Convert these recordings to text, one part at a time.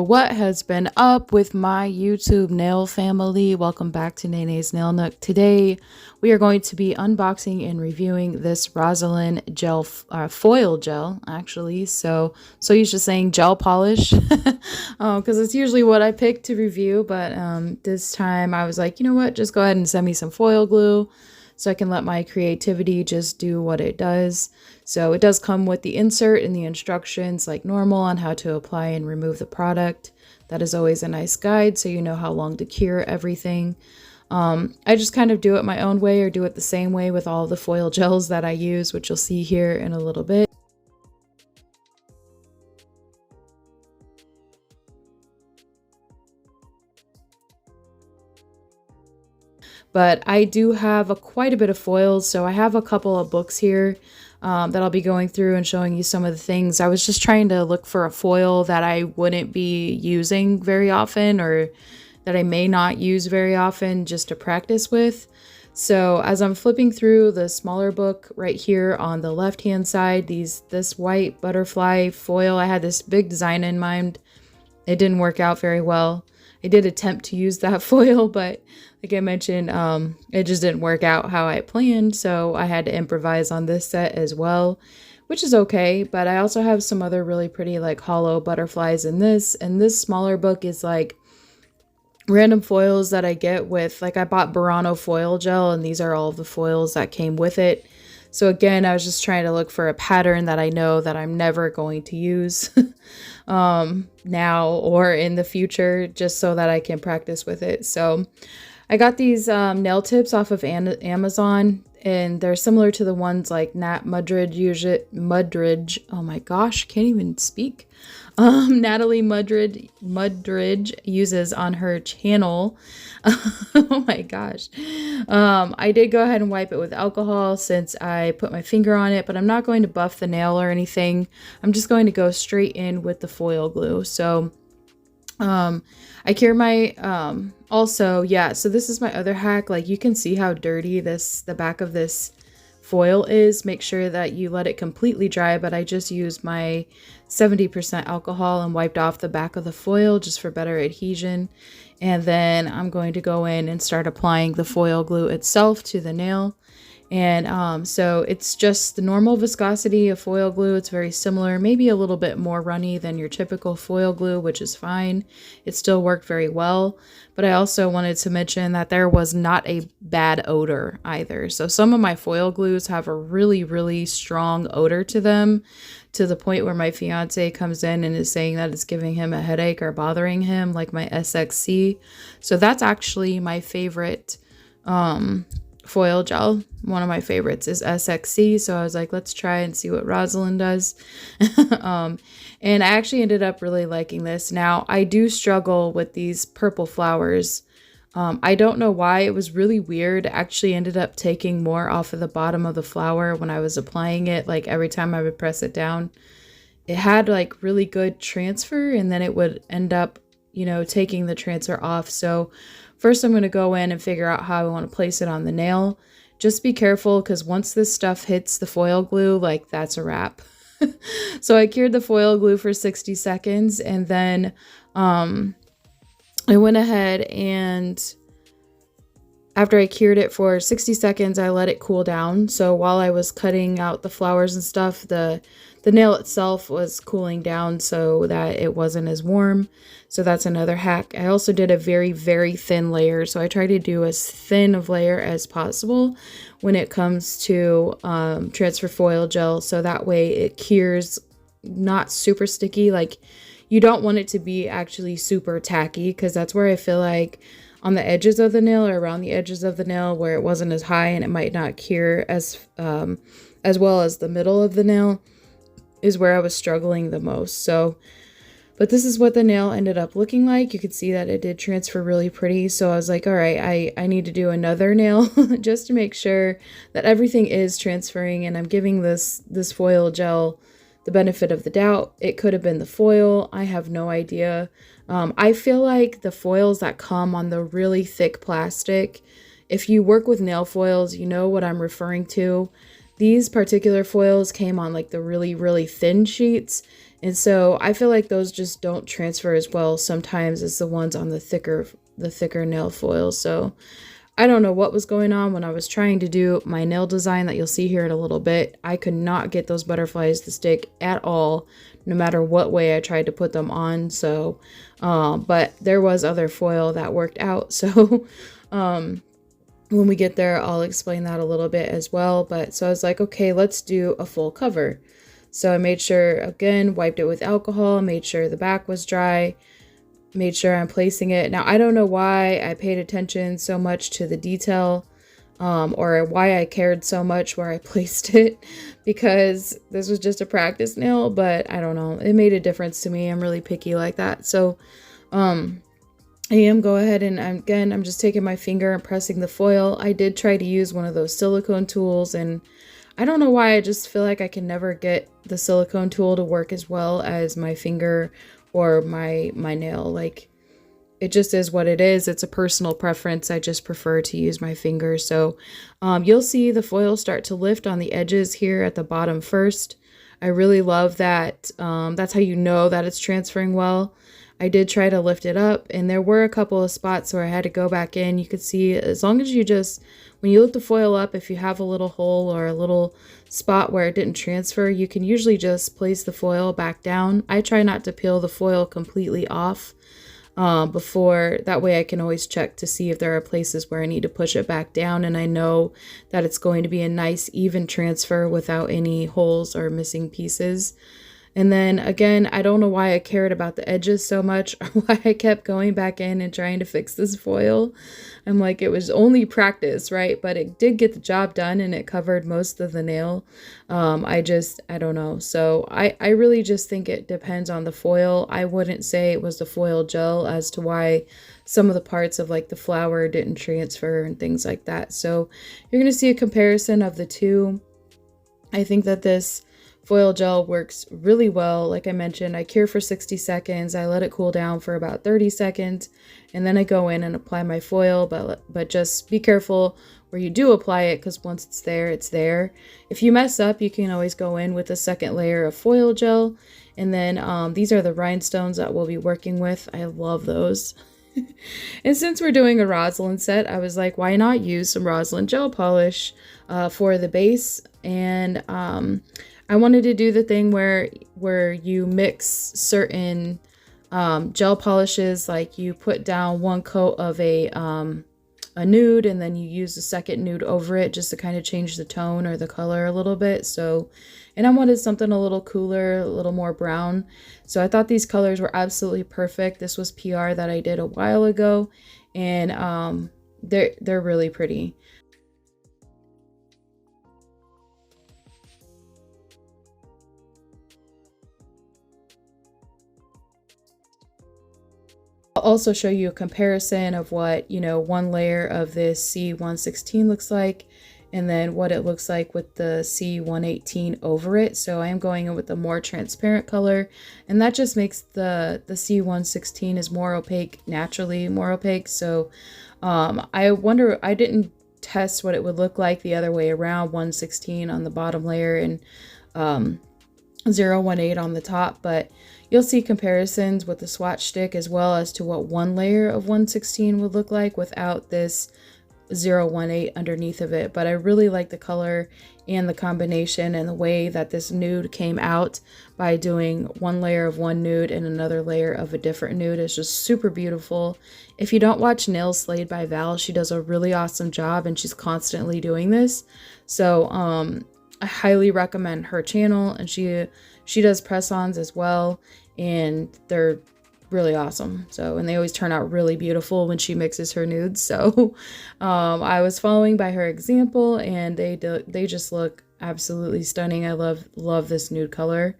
what has been up with my YouTube nail family? Welcome back to Nene's Nail Nook. Today we are going to be unboxing and reviewing this Rosalind gel foil gel, actually. So used to saying gel polish because it's usually what I pick to review, but this time I was like, you know what, just go ahead and send me some foil glue so I can let my creativity just do what it does. So it does come with the insert and the instructions like normal on how to apply and remove the product. That is always a nice guide so you know how long to cure everything. I just kind of do it my own way or do it the same way with all the foil gels that I use, which you'll see here in a little bit. But I do have quite a bit of foils, so I have a couple of books here that I'll be going through and showing you some of the things. I was just trying to look for a foil that I wouldn't be using very often or that I may not use very often just to practice with. So as I'm flipping through the smaller book right here on the left hand side, this white butterfly foil, I had this big design in mind. It didn't work out very well. I did attempt to use that foil, but like I mentioned, it just didn't work out how I planned, so I had to improvise on this set as well, which is okay. But I also have some other really pretty like hollow butterflies in this, and this smaller book is like random foils that I get with, like I bought Burano foil gel, and these are all the foils that came with it. So again, I was just trying to look for a pattern that I know that I'm never going to use now or in the future, just so that I can practice with it. So I got these nail tips off of Amazon, and they're similar to the ones like Nat Mudridge. Oh my gosh, can't even speak. Natalie Mudridge uses on her channel. Oh my gosh. I did go ahead and wipe it with alcohol since I put my finger on it, but I'm not going to buff the nail or anything. I'm just going to go straight in with the foil glue. So I cure my also, yeah, so this is my other hack. Like you can see how dirty the back of this foil is. Make sure that you let it completely dry, but I just used my 70% alcohol and wiped off the back of the foil just for better adhesion. And then I'm going to go in and start applying the foil glue itself to the nail. And so it's just the normal viscosity of foil glue. It's very similar, maybe a little bit more runny than your typical foil glue, which is fine. It still worked very well. But I also wanted to mention that there was not a bad odor either. So some of my foil glues have a really, really strong odor to them, to the point where my fiance comes in and is saying that it's giving him a headache or bothering him, like my SXC. So that's actually my favorite foil gel. One of my favorites is SXC, so I was like, let's try and see what Rosalind does. And I actually ended up really liking this. Now I do struggle with these purple flowers. I don't know why. It was really weird. I actually ended up taking more off of the bottom of the flower when I was applying it. Like every time I would press it down, it had like really good transfer, and then it would end up, you know, taking the transfer off. So first I'm going to go in and figure out how I want to place it on the nail. Just be careful, because once this stuff hits the foil glue, like that's a wrap. So I cured the foil glue for 60 seconds, and then I went ahead and after I cured it for 60 seconds, I let it cool down. So while I was cutting out the flowers and stuff, the nail itself was cooling down so that it wasn't as warm. So that's another hack. I also did a very, very thin layer. So I try to do as thin of layer as possible when it comes to transfer foil gel. So that way it cures not super sticky. Like you don't want it to be actually super tacky, because that's where I feel like on the edges of the nail or around the edges of the nail where it wasn't as high and it might not cure as well as the middle of the nail is where I was struggling the most. So, but this is what the nail ended up looking like. You could see that it did transfer really pretty. So I was like, all right, I need to do another nail just to make sure that everything is transferring, and I'm giving this foil gel the benefit of the doubt. It could have been the foil. I have no idea. I feel like the foils that come on the really thick plastic, if you work with nail foils, you know what I'm referring to. These particular foils came on like the really, really thin sheets, And so I feel like those just don't transfer as well sometimes as the ones on the thicker nail foil. So I don't know what was going on when I was trying to do my nail design that you'll see here in a little bit. I could not get those butterflies to stick at all, no matter what way I tried to put them on. So, but there was other foil that worked out. So, when we get there, I'll explain that a little bit as well. But so I was like, okay, let's do a full cover. So I made sure, again, wiped it with alcohol, made sure the back was dry, made sure I'm placing it. Now, I don't know why I paid attention so much to the detail, or why I cared so much where I placed it, because this was just a practice nail, but I don't know. It made a difference to me. I'm really picky like that. So, I am go ahead and I'm just taking my finger and pressing the foil. I did try to use one of those silicone tools, and I don't know why, I just feel like I can never get the silicone tool to work as well as my finger or my nail. Like, it just is what it is. It's a personal preference. I just prefer to use my finger. So you'll see the foil start to lift on the edges here at the bottom first. I really love that. That's how you know that it's transferring well. I did try to lift it up, and there were a couple of spots where I had to go back in. You could see, as long as you just, when you lift the foil up, if you have a little hole or a little spot where it didn't transfer, you can usually just place the foil back down. I try not to peel the foil completely off before, that way I can always check to see if there are places where I need to push it back down, and I know that it's going to be a nice even transfer without any holes or missing pieces. And then again, I don't know why I cared about the edges so much, or why I kept going back in and trying to fix this foil. I'm like, it was only practice, right? But it did get the job done, and it covered most of the nail. I don't know. So I really just think it depends on the foil. I wouldn't say it was the foil gel as to why some of the parts of like the flower didn't transfer and things like that. So you're going to see a comparison of the two. I think that this foil gel works really well. Like I mentioned, I cure for 60 seconds. I let it cool down for about 30 seconds, and then I go in and apply my foil, but just be careful where you do apply it, because once it's there, it's there. If you mess up, you can always go in with a second layer of foil gel. And then these are the rhinestones that we'll be working with. I love those. And since we're doing a Rosalind set, I was like, why not use some Rosalind gel polish for the base? And I wanted to do the thing where you mix certain gel polishes, like you put down one coat of a nude, and then you use the second nude over it just to kind of change the tone or the color a little bit. So, and I wanted something a little cooler, a little more brown. So I thought these colors were absolutely perfect. This was PR that I did a while ago, and they're really pretty. I'll also show you a comparison of what, one layer of this C116 looks like, and then what it looks like with the C118 over it. So I am going in with a more transparent color, and that just makes the C116 is more opaque, naturally more opaque. So I wonder, I didn't test what it would look like the other way around, 116 on the bottom layer and 018 on the top, but you'll see comparisons with the swatch stick as well as to what one layer of 116 would look like without this 018 underneath of it. But I really like the color and the combination and the way that this nude came out by doing one layer of one nude and another layer of a different nude. It's just super beautiful. If you don't watch Nails Slayed by Val, she does a really awesome job, and she's constantly doing this. So I highly recommend her channel, and she does press-ons as well, and they're really awesome. So, and they always turn out really beautiful when she mixes her nudes. So I was following by her example, and they just look absolutely stunning. I love this nude color.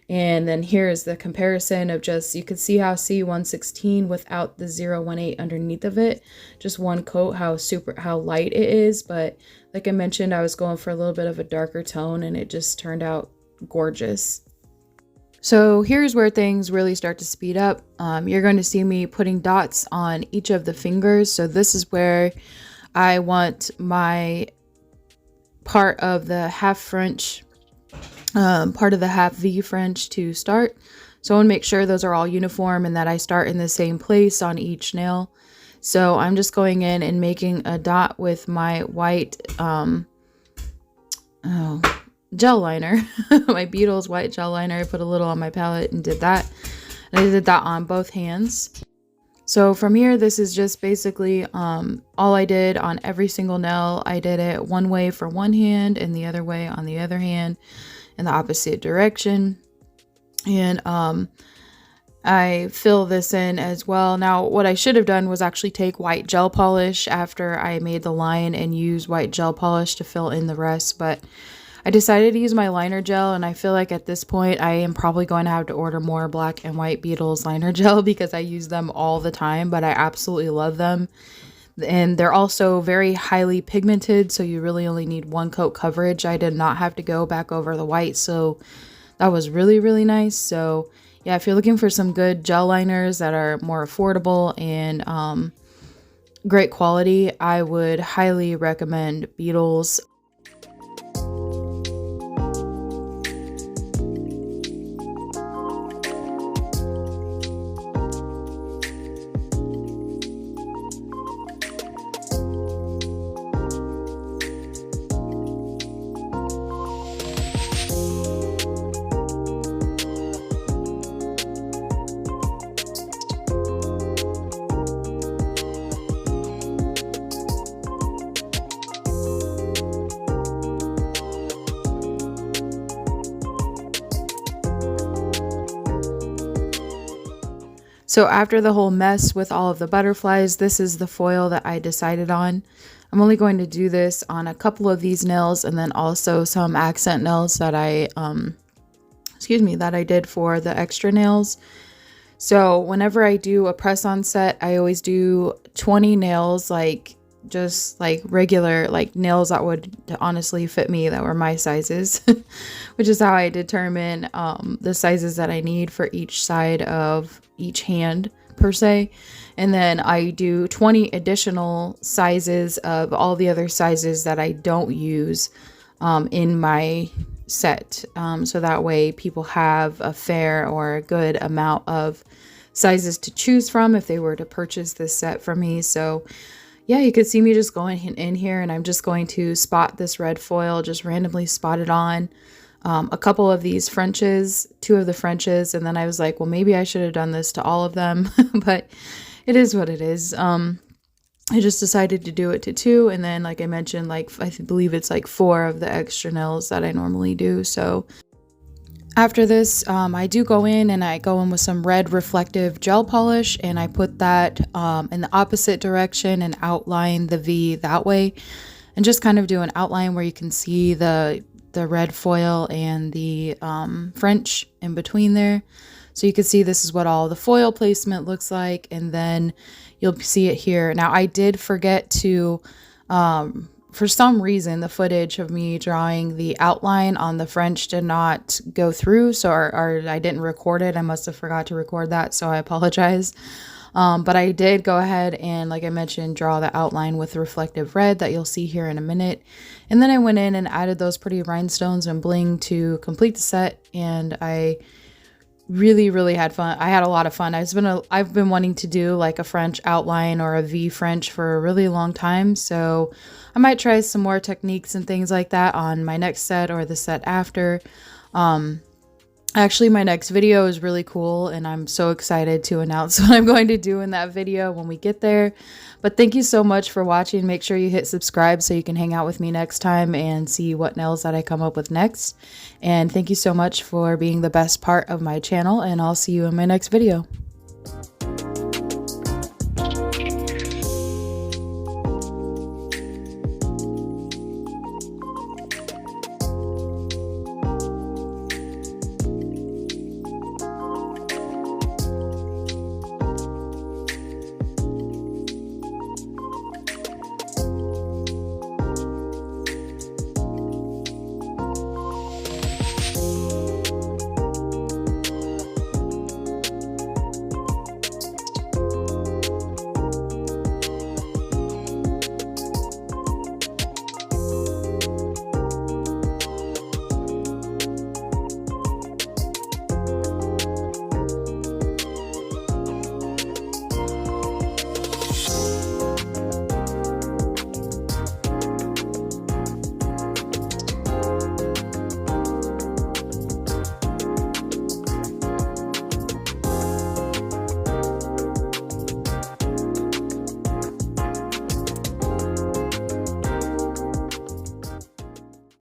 And then here's the comparison of just, you can see how C116 without the 018 underneath of it, just one coat, how light it is. But like I mentioned, I was going for a little bit of a darker tone, and it just turned out gorgeous. So here's where things really start to speed up. You're going to see me putting dots on each of the fingers. So this is where I want my part of the half French part of the half V French to start. So I want to make sure those are all uniform and that I start in the same place on each nail. So I'm just going in and making a dot with my white gel liner, my Beetles white gel liner. I put a little on my palette and did that. And I did that on both hands. So from here, this is just basically all I did on every single nail. I did it one way for one hand and the other way on the other hand in the opposite direction. And I fill this in as well. Now, what I should have done was actually take white gel polish after I made the line and use white gel polish to fill in the rest. But I decided to use my liner gel, and I feel like at this point I am probably going to have to order more black and white Beetles liner gel because I use them all the time, but I absolutely love them. And they're also very highly pigmented, so you really only need one coat coverage. I did not have to go back over the white, so that was really, really nice. So yeah, if you're looking for some good gel liners that are more affordable and great quality, I would highly recommend Beetles. So after the whole mess with all of the butterflies, this is the foil that I decided on. I'm only going to do this on a couple of these nails and then also some accent nails that I did for the extra nails. So whenever I do a press-on set, I always do 20 nails, just like regular nails that would honestly fit me, that were my sizes, which is how I determine the sizes that I need for each side of each hand per se. And then I do 20 additional sizes of all the other sizes that I don't use in my set, so that way people have a fair or a good amount of sizes to choose from if they were to purchase this set from me. So yeah, you could see me just going in here, and I'm just going to spot this red foil, just randomly spot it on a couple of these Frenches, 2 of the Frenches, and then I was like, well, maybe I should have done this to all of them, but it is what it is. I just decided to do it to 2, and then like I mentioned, I believe it's 4 of the extra nails that I normally do. So after this, I do go in and I go in with some red reflective gel polish, and I put that in the opposite direction and outline the V that way, and just kind of do an outline where you can see the red foil and the French in between there. So you can see this is what all the foil placement looks like, and then you'll see it here. Now I did forget to, for some reason, the footage of me drawing the outline on the French did not go through, so or I didn't record it. I must have forgot to record that, so I apologize. But I did go ahead and, like I mentioned, draw the outline with reflective red that you'll see here in a minute. And then I went in and added those pretty rhinestones and bling to complete the set, and I really had fun. I had a lot of fun. I've been wanting to do a French outline or a V French for a really long time, so I might try some more techniques and things like that on my next set or the set after. Actually, my next video is really cool, and I'm so excited to announce what I'm going to do in that video when we get there. But thank you so much for watching. Make sure you hit subscribe so you can hang out with me next time and see what nails that I come up with next. And thank you so much for being the best part of my channel, and I'll see you in my next video.